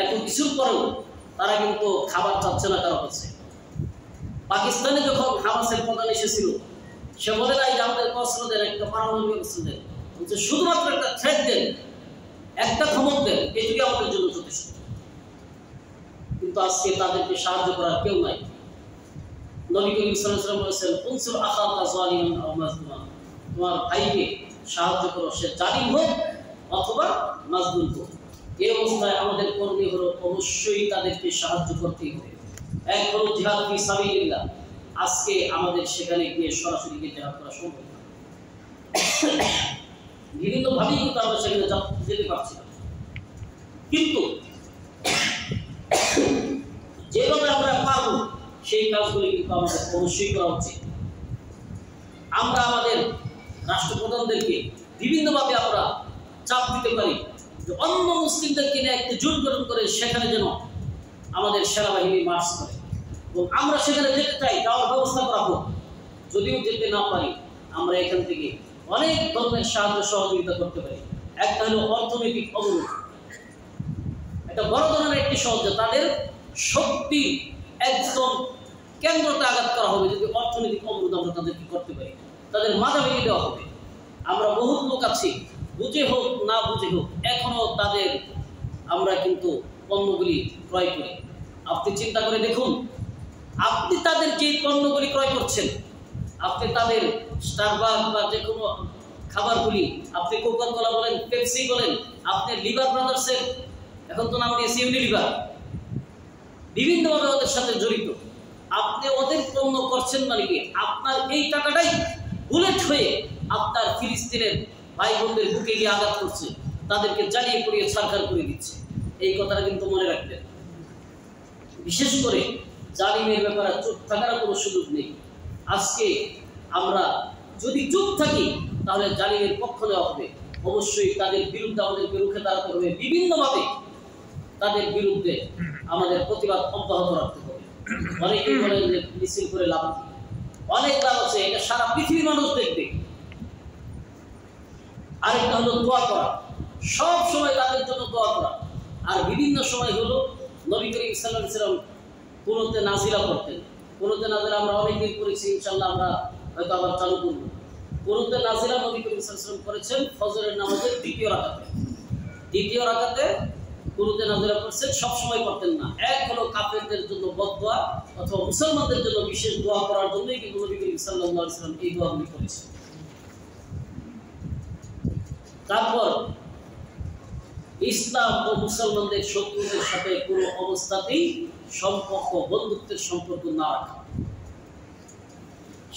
এত কিছুর পরেও তারা কিন্তু খাবার চাচ্ছে না কারো কাছে। পাকিস্তানে যখন হামাসের প্রধান এসেছিল, সে বলে নাই যে আমাদের অস্ত্র দেন, একটা পারমাণবিক অস্ত্র দেন, বলছে শুধুমাত্র একটা থ্রেট দেন, একটা ধমক দেন, এটুকু আমাদের জন্য যথেষ্ট। কিন্তু আজকে তাদেরকে সাহায্য করার কেউ নাই। নবী করিম সাল্লাল্লাহু আলাইহি ওয়াসাল্লাম বলেছেন, উনসুর আখাকা যালিমান আও মাজলুমান, তোমার ভাইকে সাহায্য করো, সে জালিম হোক অথবা মাজলুম হোক। এই অবস্থায় আমাদের করণীয় হলো অবশ্যই তাদেরকে সাহায্য করতেই হবে। এক হলো জিহাদ ফি সাবিলিল্লাহ, আজকে আমাদের সেখানে গিয়ে সরাসরি গিয়ে জিহাদ করা সম্ভব না। বিভিন্নভাবেই কিন্তু আমরা সেখানে যেতে পারছি না, কিন্তু যেভাবে আমরা পারবো সেই কাজগুলি কিন্তু আমাদের অবশ্যই করা উচিত। আমরা আমাদের রাষ্ট্রপ্রধানদেরকে বিভিন্নভাবে আমরা চাপ দিতে পারি যে অন্য মুসলিমদেরকে নিয়ে একটি জোট গঠন করে সেখানে যেন আমাদের সেনাবাহিনী মার্চ করে, এবং আমরা সেখানে যেতে চাই, যাওয়ার ব্যবস্থা করা হোক। যদিও যেতে না পারি, আমরা এখান থেকে অনেক ধরনের সাহায্য সহযোগিতা করতে পারি। একটা হলো অর্থনৈতিক অবরোধ, একটা বড় ধরনের একটি সহজ, তাদের শক্তি একদম কেন্দ্রতে আঘাত করা হবে। যদি অর্থনৈতিক অবরোধ আমরা তাদেরকে করতে পারি, তাদের মাথা ভেঙে দেওয়া হবে। আমরা বহুত লোক আছি, বুঝে হোক না বুঝে হোক, এখনো তাদের আমরা কিন্তু পণ্যগুলি ক্রয় করি। আপনি চিন্তা করে দেখুন, আপনি তাদের যে পণ্যগুলি ক্রয় করছেন, আপনি তাদের স্টারবাকস বা যে কোনো খাবারগুলি, আপনি কোকা-কোলা বলেন, পেপসি বলেন, আপনি লিভার ব্রাদার্সের, এখন তো নাম দিয়েছে ইউনিলিভার, বিভিন্নভাবে ওদের সাথে জড়িত। আপনি ওদের পণ্য করছেন মানে কি, আপনার এই টাকাটাই বুলেট হয়ে আপনার ফিলিস্তিনের ভাই বোনদের বুকে গিয়ে আঘাত করছে, তাদেরকে জ্বালিয়ে পুড়িয়ে ছারখার করে দিচ্ছে। এই কথাটা কিন্তু মনে রাখবেন। বিশেষ করে জালিমের ব্যাপারে চুপ থাকার কোনো সুযোগ নেই। আজকে আমরা যদি চুপ থাকি তাহলে জালিমের পক্ষ নেওয়া হবে। অবশ্যই তাদের বিরুদ্ধে আমাদেরকে রুখে দাঁড়াতে হবে, বিভিন্নভাবে তাদের বিরুদ্ধে আমাদের প্রতিবাদ অব্যাহত রাখতে হবে। অনেকেই বলেন যে মিছিল করে লাভ নেই, অনেক লাভ আছে, এটা সারা পৃথিবীর মানুষ দেখবে। আরেকটা হলো দোয়া করা, সব সময় তাদের জন্য দোয়া করা। আর বিভিন্ন সময় হলো নবী করিম সাল্লাল্লাহু আলাইহি ওয়াসাল্লাম কুনুতে নাজিলা করতেন। কুনুতে নাজিলা আমরা অনেকদিন করেছি, ইনশাআল্লাহ আমরা হয়তো আবার চালু করব। কুনুতে নাজিলা নবী করিম সাল্লাল্লাহু আলাইহি ওয়াসাল্লাম করেছেন ফজরের নামাজের দ্বিতীয় রাকাতে। দ্বিতীয় রাকাতে কুনুতে নাজিলা করছেন, সব সময় করতেন না। এক হলো কাফেরদের জন্য বদদোয়া অথবা মুসলমানদের জন্য বিশেষ দোয়া করার জন্যই কিন্তু নবী করিম সাল্লাল্লাহু আলাইহি ওয়াসাল্লাম এই দোয়াগুলি করেছেন। তারপর ইসলাম ও মুসলমানদের শত্রুদের সাথে কোনো অবস্থাতেই সম্পর্ক, বন্ধুত্বের সম্পর্ক না রাখা।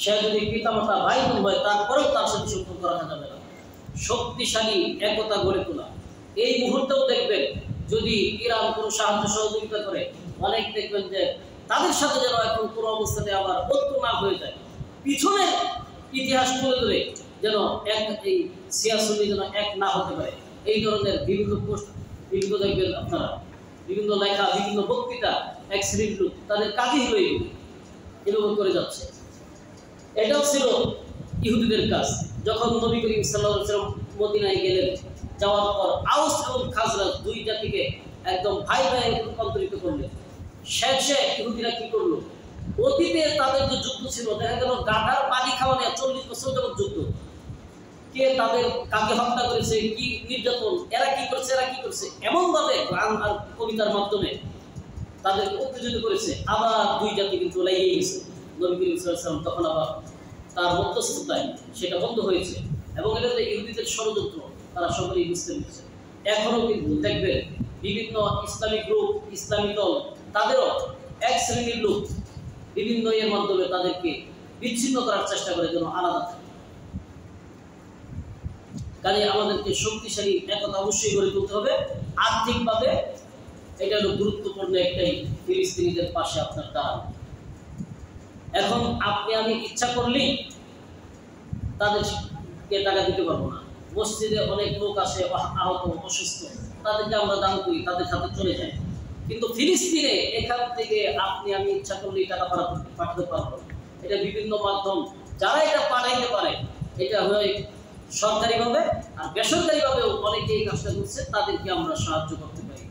সে যদি পিতামাতা ভাই বোন হয়, তারপরেও তার সাথে সম্পর্ক রাখা যাবে না। শক্তিশালী একতা গড়ে তোলা। এই মুহূর্তেও দেখবেন যদি ইরান কোনো সাহায্য সহযোগিতা করে, অনেক দেখবেন যে তাদের সাথে যেন এখন কোনো অবস্থাতে আবার ঐক্য না হয়ে যায়। পিছনের ইতিহাস তুলে ধরে যেন এই সিয়াসুন্নি যেন এক না হতে পারে, এই ধরনের বিভিন্ন পোস্ট, বিভিন্ন দেখবেন আপনারা, বিভিন্ন লেখা, বিভিন্ন বক্তৃতা, এক শ্রেণীর লোক তাদের কাজই হলো এরকম করে যাচ্ছে। এটাও ছিল ইহুদিদের কাজ। যখন নবী করিম সাল্লাল্লাহু আলাইহি ওয়াসাল্লাম মদিনায় গেলেন, যাওয়ার পর আউস এবং খাজরাজ দুই জাতিকে একদম ভাই ভাই রূপান্তরিত করলেন। শেষে ইহুদিরা কি করলো, অতীতে তাদের যে যুদ্ধ ছিল, দেখা গেল গাধার পানি খাওয়া নিয়ে 40 বছর যাবত যুদ্ধ, কে তাদের কাকে হত্যা করেছে, কি নির্যাতন, এরা কি করছে, এমন ভাবে গান আর কবিতার মাধ্যমে তাদেরকে উত্তেজিত করেছে। আবার দুই জাতি কিন্তু লেগেই গেছে। নবী করিম সাল্লাল্লাহু আলাইহি ওয়াসাল্লাম তখন আবার তার মধ্যস্থতায় সেটা বন্ধ হয়েছে, এবং এটা ইহুদিদের ষড়যন্ত্র তারা সকলেই বুঝতে পেরেছে। এখনো কিন্তু দেখবেন বিভিন্ন ইসলামিক গ্রুপ, ইসলামী দল, তাদেরও এক শ্রেণীর লোক বিভিন্ন এর মাধ্যমে তাদেরকে বিচ্ছিন্ন করার চেষ্টা করে, যেন আলাদা থাকে। কাজে আমাদেরকে শক্তিশালী একতা অবশ্যই গড়ে তুলতে হবে। আর্থিকভাবে এটা হলো গুরুত্বপূর্ণ একটাই, ফিলিস্তিনিদের পাশে আপনার দাঁড়ানো। এখন আপনি আমি ইচ্ছা করলেই তাদেরকে টাকা দিতে পারবো না, মসজিদে অনেক লোক আসে আহত অসুস্থ, তাদেরকে আমরা দান করি, তাদের হাতে চলে যায়। কিন্তু ফিলিস্তিনে এখান থেকে আপনি আমি ইচ্ছা করলে টাকা পাঠাতে পারবো। এটা বিভিন্ন মাধ্যম, যারা এটা পাঠাইতে পারে, এটা হয় সরকারিভাবে আর বেসরকারিভাবেও অনেকে এই কাজটা করছে, তাদেরকে আমরা সাহায্য করতে পারি।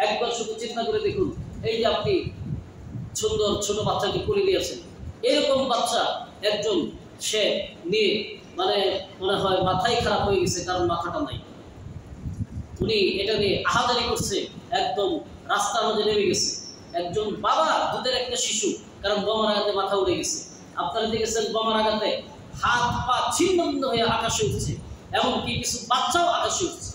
একবার শুধু চিন্তা করে দেখুন, এই যে আপনি সুন্দর ছোট বাচ্চাকে করে দিয়েছেন, এরকম বাচ্চা একজন সে নিয়ে মানে মনে হয় মাথাই খারাপ হয়ে গেছে, কারণ মাথাটা নাই, উনি এটা নিয়ে আহাজারি করছে, একদম রাস্তার মধ্যে নেমে গেছে। একজন বাবা দুধের একটা শিশু, কারণ বোমার আঘাতে মাথা উড়ে গেছে, আপনারা দেখেছেন বোমার আঘাতে হাত পা ছিন্ন ভিন্ন হয়ে আকাশে উঠছে, এমনকি কিছু বাচ্চাও আকাশে উঠছে।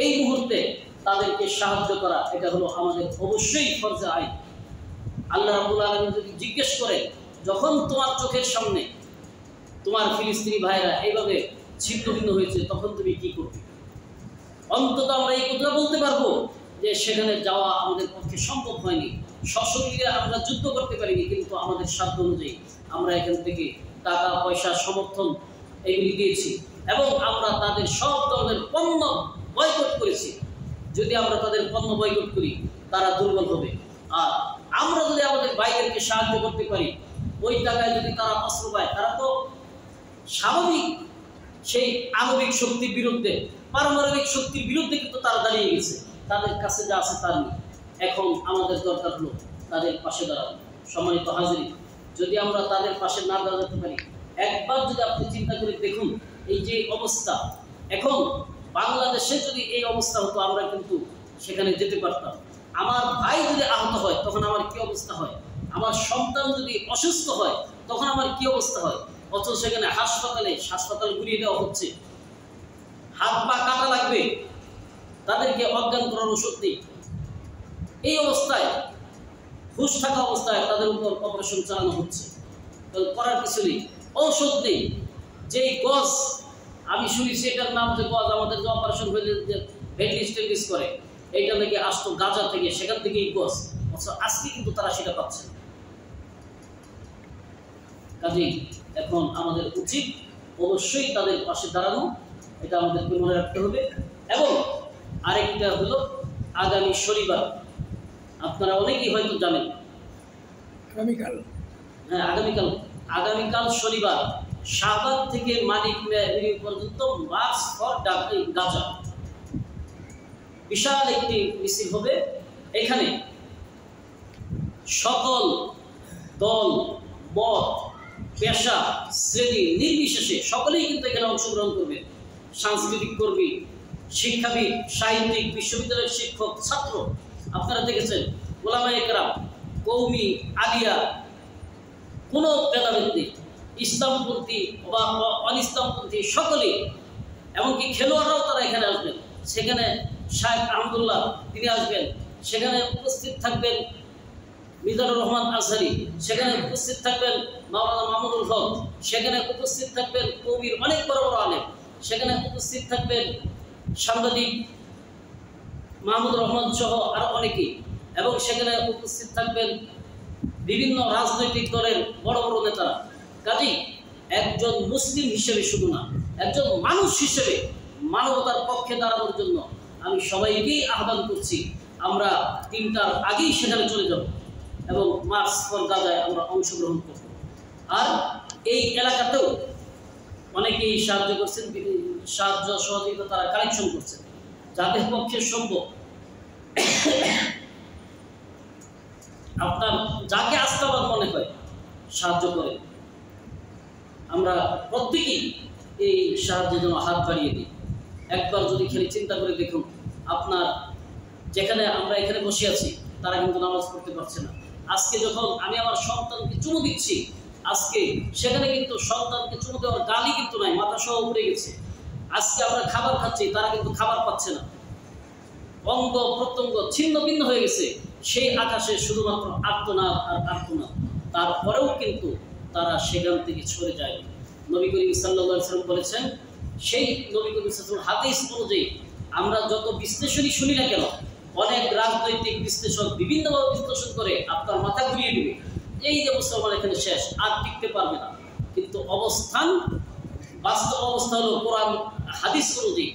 এই মুহূর্তে তাদেরকে সাহায্য করা এটা হলো আমাদের অবশ্যই ফরজে আইন। আল্লাহ রাব্বুল আলামিন যদি জিজ্ঞেস করে, যখন তোমার চোখের সামনে তোমার ফিলিস্তিনি ভাইরা এইভাবে ছিন্ন ভিন্ন হয়েছে, তখন তুমি কি করবে? অন্তত আমরা এই কথা বলতে পারবো যে সেখানে যাওয়া আমাদের পক্ষে সম্ভব হয়নি, সশরীরে আমরা যুদ্ধ করতে পারিনি, কিন্তু আমাদের সাধ্য অনুযায়ী আমরা এখান থেকে টাকা পয়সা সমর্থন এগুলি দিয়েছি এবং আমরা তাদের সব ধরনের পণ্য বয়কট করেছি। যদি আমরা তাদের পণ্য বয়কট করি, তারা দুর্বল হবে। আর আমরা যদি আমাদের ভাইদেরকে সাহায্য করতে পারি, ওই টাকায় যদি তারা অস্ত্র পায়, তারা তো স্বাভাবিক সেই আণবিক শক্তির বিরুদ্ধে, পারমাণবিক শক্তির বিরুদ্ধে কিন্তু তারা দাঁড়িয়ে গেছে, তাদের কাছে যা আছে তার নেই। এখন আমাদের দরকার হলো তাদের পাশে দাঁড়ানো। সম্মানিত হাজিরিন, যদি আমরা তাদের পাশে না দাঁড়াতে পারি, একবার যদি আপনি চিন্তা করে দেখুন, এই যে অবস্থা এখন বাংলাদেশে যদি এই অবস্থা হতো, আমরা কিন্তু সেখানে যেতে পারতাম। আমার ভাই যদি আহত হয়, তখন আমার কি অবস্থা হয়? আমার সন্তান যদি অসুস্থ হয়, তখন আমার কি অবস্থা হয়? অথচ সেখানে হাসপাতাল ঘুরিয়ে দেওয়া হচ্ছে, হাত পা কাটা লাগবে, তাদেরকে অজ্ঞান করার ওষুধ নেই। এই অবস্থায়, হুঁশ থাকা অবস্থায় তাদের উপর অপারেশন চালানো হচ্ছে, করার কিছু নেই, ঔষধ নেই। যেই গজ আমি শুনেছি, এটার নাম যে গজ আমাদের যে অপারেশন হয়ে যে ভেন্টিলেটর করে, এইটা নাকি আসতো গাজা থেকে, সেখান থেকেই গজ। আজকে কিন্তু তারা সেটা পাচ্ছে। কাজেই এখন আমাদের উচিত অবশ্যই তাদের পাশে দাঁড়ানো, এটা আমাদেরকে মনে রাখতে হবে। এবং আরেকটা হলো আগামী শনিবার, আপনারা অনেকেই হয়তো জানেন, আগামীকাল শনিবার শাহবাগ থেকে মানিক মেরি পর্যন্ত মার্চ ফর গাজা, বিশাল একটি মিছিল হবে। এখানে সকল দল, মত, পেশা, শ্রেণী নির্বিশেষে সকলেই কিন্তু এখানে অংশগ্রহণ করবে। সাংস্কৃতিক কর্মী, শিক্ষাবিদ, সাহিত্যিক, বিশ্ববিদ্যালয়ের শিক্ষক, ছাত্র, আপনারা দেখেছেন ওলামায়ে কেরাম, কওমি, আলিয়া, কোনো ভেদাভেদ নেই, ইসলামপন্থী বা অনিসলামপন্থী সকলেই, এমনকি খেলোয়াড়রাও তারা এখানে আসবেন। সেখানে শায়েখ আহমদুল্লাহ তিনি আসবেন, সেখানে উপস্থিত থাকবেন মিজানুর রহমান আজহারি, সেখানে উপস্থিত থাকবেন মাওলানা মাহমুদুল হক, সেখানে উপস্থিত থাকবেন কবির অনেক বড় বড় আলেম, সেখানে উপস্থিত থাকবেন সাংবাদিক মাহমুদুর রহমান সহ আরো অনেকেই, এবং সেখানে উপস্থিত থাকবেন বিভিন্ন রাজনৈতিক দলের বড় বড় নেতারা। কাজেই একজন মুসলিম হিসেবে শুধু না, একজন মানুষ হিসেবে মানবতার পক্ষে দাঁড়ানোর জন্য আমি সবাইকেই আহ্বান করছি, আমরা 3টার আগেই সেখানে চলে যাব এবং মার্চ ফর গাজায় আমরা অংশগ্রহণ করব। আর এই এলাকাতেও অনেকেই সাহায্য করছেন, সাহায্য সহযোগিতা তারা কালেকশন করছেন, যাদের পক্ষে সম্ভব। আপনার যাকে আস্থাবান মনে হয় সাহায্য করে, আমরা প্রত্যেকেই এই সাহায্যের জন্য হাত বাড়িয়ে দিই। একবার যদি খালি চিন্তা করে দেখুন, আপনার যেখানে আমরা এখানে বসে আছি, তারা কিন্তু নামাজ পড়তে পারছে না। আজকে যখন আমি আমার সন্তানকে চুমু দিচ্ছি, আজকে সেখানে কিন্তু সন্তানকে চুমু দেওয়ার গালি কিন্তু নাই, মাথা সহ উড়ে গেছে। আজকে আমরা খাবার খাচ্ছি, তারা কিন্তু খাবার পাচ্ছে না, অঙ্গ প্রত্যঙ্গ ছিন্ন ভিন্ন হয়ে গেছে। সেই আকাশে শুধুমাত্র আর্তনাদ আর আর্তনাদ, তারপরেও কিন্তু তারা সেখান থেকে সরে যায়। নবী করিম সাল্লাল্লাহু আলাইহি ওয়াসাল্লাম বলেছেন, সেই নবী করিম সাল্লাল্লাহু আলাইহি ওয়াসাল্লাম হাদিস অনুযায়ী আমরা যত বিশ্লেষণই শুনি না কেন, অনেক রাজনৈতিক বিশ্লেষক বিভিন্নভাবে বিশ্লেষণ করে আপনার মাথা ঘুরিয়ে দিবে, এই যে মুসলমান এখানে শেষ, আর টিকতে পারবে না। কিন্তু অবস্থান, বাস্তব অবস্থা হলো কোরআন হাদিস অনুযায়ী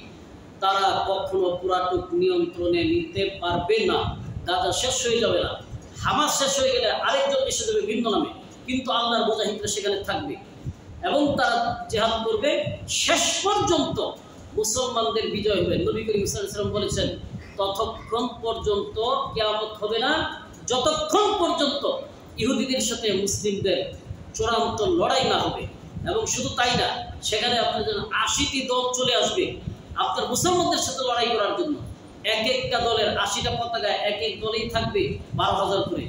তারা কখনো পুরাটুক নিয়ন্ত্রণে নিতে পারবে না। গাজা শেষ হয়ে যাবে না, হামাস শেষ হয়ে গেলে আরেকজন এসে যাবে ভিন্ন নামে, কিন্তু আল্লাহর মুজাহিদরা সেখানে থাকবে এবং তারা জিহাদ করবে শেষ পর্যন্ত মুসলমানদের বিজয় হবে। নবী করিম সাল্লাল্লাহু আলাইহি ওয়াসাল্লাম বলেছেন, ততক্ষণ পর্যন্ত কিয়ামত হবে না যতক্ষণ পর্যন্ত ইহুদিদের সাথে মুসলিমদের চূড়ান্ত লড়াই না হবে। এবং শুধু তাই না, সেখানে আপনার জন্য 80টি দল চলে আসবে আপনার মুসলমানদের সাথে লড়াই করার জন্য। এক একটা দলের 80টা পতাকা এক এক দলেই থাকবে 12,000 করে।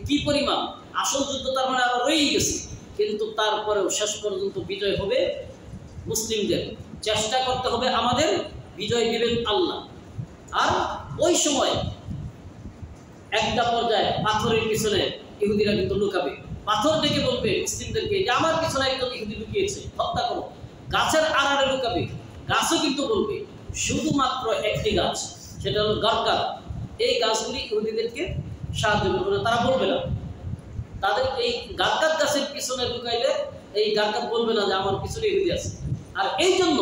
কি পরিমাণ! আসল যুদ্ধ তার মানে আবার রয়েই গেছে, কিন্তু তারপরেও শেষ পর্যন্ত বিজয় হবে মুসলিমদের। চেষ্টা করতে হবে আমাদের, বিজয় দিবেন আল্লাহ। আর ওই সময় একটা পর্যায়ে পাথরের পিছনে ইহুদিরা কিন্তু লুকাবে, পাথর দেখে বলবে মুসলিমদেরকে যে আমার পিছনে একজন ইহুদি লুকিয়েছে, হত্যা করো। গাছের আড়ালে লুকাবে, গাছও কিন্তু বলবে, শুধুমাত্র একটি গাছ, সেটা হলো গারকাত। এই গাছগুলি ইহুদিদেরকে সাহায্য করবে, তারা বলবে না। তাদের এই গারকাত গাছের পিছনে লুকাইলে এই গারকাত বলবে না যে আমার পিছনে ইহুদি আছে। আর এই জন্য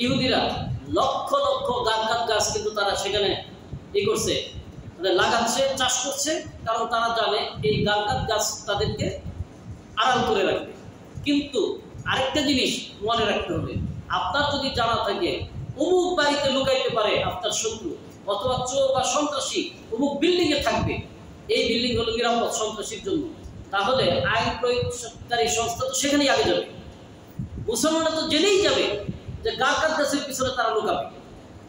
ইহুদিরা লক্ষ লক্ষ গারকাত গাছ কিন্তু তারা সেখানে করছে, লাগাচ্ছে, চাষ করছে, কারণ তারা জানে এই গারকাত গাছ তাদেরকে আড়াল করে রাখবে। কিন্তু আরেকটা জিনিস মনে রাখতে হবে, আপনার যদি জানা থাকে অমুক বাড়িতে লুকাইতে পারে আপনার শত্রু, অথবা চোর বা সন্ত্রাসী অমুক বিল্ডিং এ থাকবে, এই বিল্ডিং হলো নিরাপদ সন্ত্রাসীর জন্য, তাহলে আইন প্রয়োগকারী সংস্থা তো সেখানেই আগে যাবে। মুসলমানরা তো জেনেই যাবে যে গারকাত গাছের পিছনে তারা লুকাবে,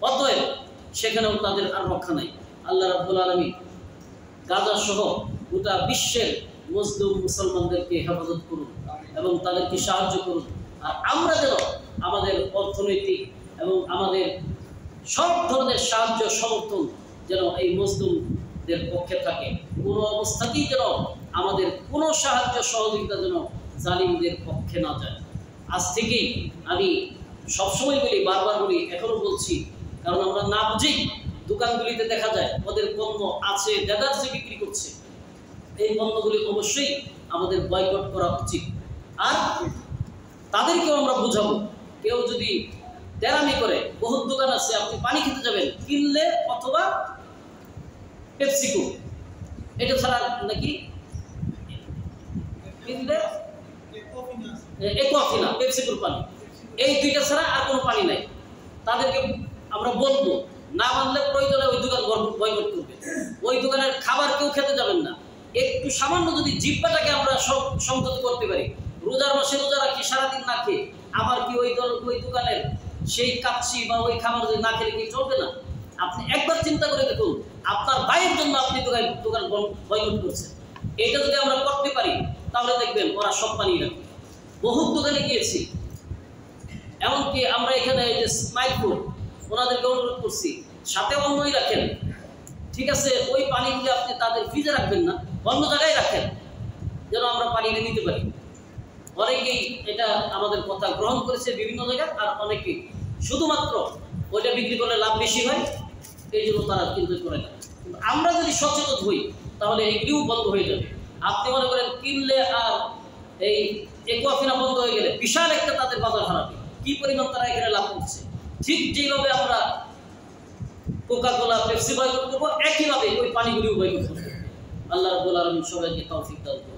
অতএব সেখানেও তাদের আর রক্ষা নাই। আল্লাহ রাব্বুল আলামিন গাজা সহ গোটা বিশ্বের মজলুম মুসলমানদেরকে হেফাজত করুন এবং তাদেরকে সাহায্য করুন। আর আমরা যেন আমাদের অর্থনৈতিক এবং আমাদের সব ধরনের সাহায্য সমর্থন যেন এই মজলুমদের পক্ষে থাকে। কোনো অবস্থাতেই যেন আমাদের কোনো সাহায্য সহযোগিতা যেন জালিমদের পক্ষে না যায়। আজ থেকেই আমি সবসময় বলি, বারবার বলি, এখনো বলছি, কারণ আমরা না বুঝেই দোকানগুলিতে দেখা যায় ওদের পণ্য আছে, দেদারসে বিক্রি করছে। এই পণ্যগুলি অবশ্যই আমাদের বয়কট করা উচিত। আর তাদেরকেও আমরা বুঝাবো, কেউ যদি তেরামি করে, বহুত দোকান আছে, আপনি পানি খেতে যাবেন, কিনলে অথবা পেপসিকো, এটা ছাড়া নাকি কিনলে একোয়াফিনা, পেপসিকোর পানি, এই দুইটা ছাড়া আর কোনো পানি নাই। তাদেরকে আমরা বলবো, না মানলে প্রয়োজনে ওই দোকান বয়কট করবে। ওই দোকানের খাবার কেউ খেতে যাবেন না। একটু সামান্য যদি জিহ্বাটাকে আমরা সংযত করতে পারি, রোজার মাসে রোজা রাখি, সারাদিন না খেয়ে, আমার কি ওই দোকানের সেই কাচ্ছি বা ওই খাবার যদি না খেলে কি চলবে না? আপনি একবার চিন্তা করে দেখুন, আপনার ভাইয়ের জন্য আপনি দোকান বয়কট করছেন। এটা যদি আমরা করতে পারি তাহলে দেখবেন ওরা সব পানিয়ে রাখবে। বহুত দোকানে গিয়েছি, এমনকি আমরা এখানে এই যে স্মাইল ফুড, ওনাদেরকে অনুরোধ করছি সাথে অন্যই রাখেন, ঠিক আছে, ওই পানিগুলি আপনি তাদের ফ্রিজে রাখবেন না, অন্য জায়গায় রাখেন, যেন আমরা পানি নিতে পারি। অনেকেই এটা আমাদের কথা গ্রহণ করেছে বিভিন্ন জায়গায়, আর অনেকেই শুধুমাত্র ওইটা বিক্রি করলে লাভ বেশি হয় এই জন্য তারা কিন্তু করে না। কিন্তু আমরা যদি সচেতন হই তাহলে এগুলিও বন্ধ হয়ে যাবে। আপনি মনে করেন কিনলে আর এই একোয়াফিনা বন্ধ হয়ে গেলে বিশাল একটা তাদের বাজার হারাবে, কি পরিমাণ তারা এখানে লাভ করছে। ঠিক যেভাবে আমরা কোকা-কোলা, পেপসি বয়কট করবো, একইভাবে ওই পানিগুলিও বয়কট করবো। আল্লাহ রাব্বুল আলামিন সবাইকে তৌফিক দান করুন।